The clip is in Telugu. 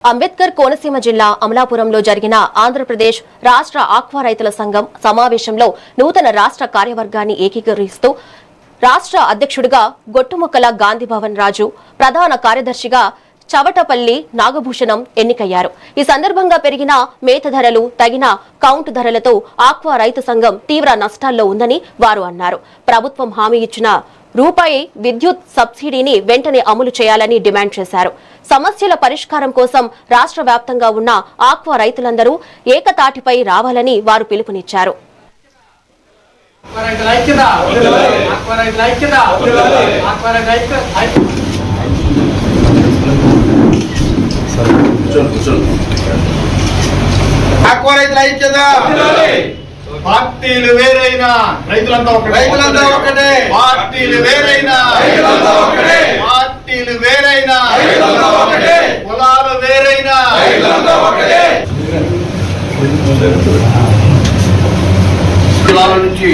అంబేద్కర్ కోనసీమ జిల్లా అమలాపురంలో జరిగిన ఆంధ్రప్రదేశ్ రాష్ట్ర ఆక్వా రైతుల సంఘం సమావేశంలో నూతన రాష్ట్ర కార్యవర్గాన్ని ఏకీకరిస్తూ రాష్ట్ర అధ్యక్షుడిగా గొట్టుముక్కల గాంధీభవన్ రాజు, ప్రధాన కార్యదర్శిగా చవటపల్లి నాగభూషణం ఎన్నికయ్యారు. ఈ సందర్భంగా పెరిగిన మేత ధరలు, తగిన కౌంట్ ధరలతో ఆక్వా రైతు సంఘం తీవ్ర నష్టాల్లో ఉందని వారు అన్నారు. ప్రభుత్వం హామీ ఇచ్చిన రూపాయి విద్యుత్ సబ్సిడీని వెంటనే అమలు చేయాలని డిమాండ్ చేశారు. సమస్యల పరిష్కారం కోసం రాష్ట్ర వ్యాప్తంగా ఉన్న ఆక్వా రైతులందరూ ఏకతాటిపై రావాలని వారు పిలుపునిచ్చారు. పార్టీలు వేరైనా రైతులంతా ఒకటే, రైతులంతా ఒకటే. పార్టీలు వేరైనా రైతులంతా ఒకటే, పార్టీలు వేరైనా రైతులంతా ఒకటే. కులాలు వేరైనా రైతులంతా ఒకటే. కులాల నుంచి